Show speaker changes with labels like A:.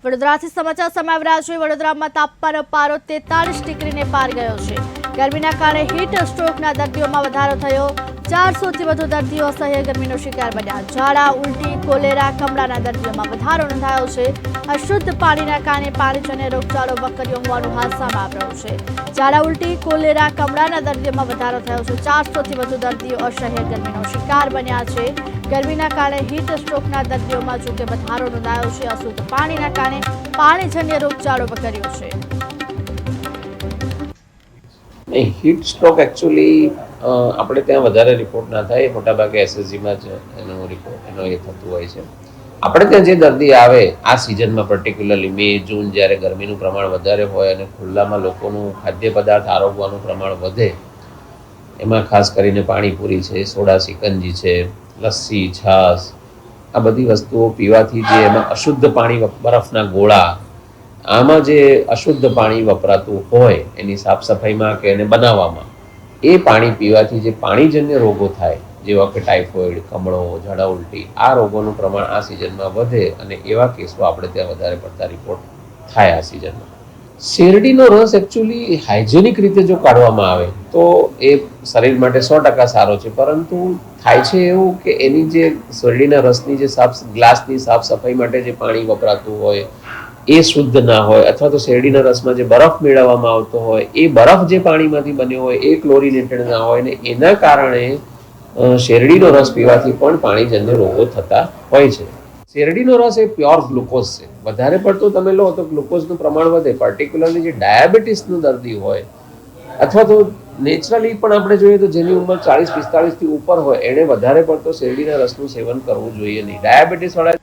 A: વડોદરાથી સમાચાર સામે આવી રહ્યા છે। વડોદરામાં તાપમાનનો પારો 43 ડિગ્રીને પાર ગયો છે। ગરમીના કારણે હીટ સ્ટ્રોકના દર્દીઓમાં વધારો થયો। 400થી વધુ દર્દીઓ અસહ્ય ગરમીનો શિકાર બન્યા। ઝાડા, ઉલટી, કોલેરા, કમળાના દર્દીઓમાં વધારો નોંધાયો છે। અશુદ્ધ પાણીના કારણે પાણીજન્ય રોગચાળો વકર્યો હોવાનું હાલ સામે આવી રહ્યું છે। ઝાડા, ઉલટી, કોલેરા, કમળાના દર્દીઓમાં વધારો થયો છે। 400થી વધુ દર્દીઓ અસહ્ય ગરમીનો શિકાર બન્યા છે। ગરમીના કારણે હીટ સ્ટ્રોકના દર્દીઓમાં જોકે વધારો નોંધાયો છે। અશુદ્ધ પાણીના કારણે પાણીજન્ય રોગચાળો વકર્યો છે।
B: હીટ સ્ટ્રોક એકચ્યુઅલી આપણે ત્યાં વધારે રિપોર્ટ ના થાય, મોટાભાગે એસએસજીમાં જ એનો એ થતું હોય છે। આપણે ત્યાં જે દર્દી આવે આ સિઝનમાં પર્ટિક્યુલરલી મે જૂન, જ્યારે ગરમીનું પ્રમાણ વધારે હોય અને ખુલ્લામાં લોકોનું ખાદ્ય પદાર્થ આરોગવાનું પ્રમાણ વધે, એમાં ખાસ કરીને પાણીપુરી છે, સોડા સિકંજી છે, લસ્સી, છાશ, આ બધી વસ્તુઓ પીવાથી જે એમાં અશુદ્ધ પાણી, બરફના ગોળા, આમાં જે અશુદ્ધ પાણી વપરાતું હોય એની સાફ સફાઈમાં કે એને બનાવવામાં, એ પાણી પીવાથી જે પાણીજન્ય રોગો થાય, જેવા કે ટાઇફોઇડ, કમળો, ઝાડા ઉલટી, આ રોગોનું પ્રમાણ આ સિઝનમાં વધે અને એવા કેસો આપણે ત્યાં વધારે પડતા રિપોર્ટ થાય આ સિઝનમાં। શેરડીનો રસ એકચ્યુઅલી હાઇજેનિક રીતે જો કાઢવામાં આવે તો એ શરીર માટે 100% સારો છે, પરંતુ થાય છે એવું કે એની જે શેરડીના રસની જે ગ્લાસની સાફ સફાઈ માટે જે પાણી વપરાતું હોય એ શુદ્ધ ના હોય, અથવા તો શેરડીના રસમાં જે બરફ મેળવવામાં આવતો હોય એ બરફ જે પાણીમાંથી બન્યો હોય એ ક્લોરિનેટેડ ના હોય ને એના કારણે શેરડીનો રસ પીવાથી પણ પાણીજન્ય રોગો થતા હોય છે। શેરડીનો રસ એ પ્યોર ગ્લુકોઝ છે। વધારે પડતો તમે લો તો ગ્લુકોઝનું પ્રમાણ વધે, પર્ટિક્યુલરલી જે ડાયાબિટીસનું દર્દી હોય અથવા તો નેચરલી પણ આપણે જોઈએ તો જેની ઉંમર 40-45 થી ઉપર હોય એણે વધારે પડતો શેરડીના રસનું સેવન કરવું જોઈએ નહીં। ડાયાબિટીસ વાળા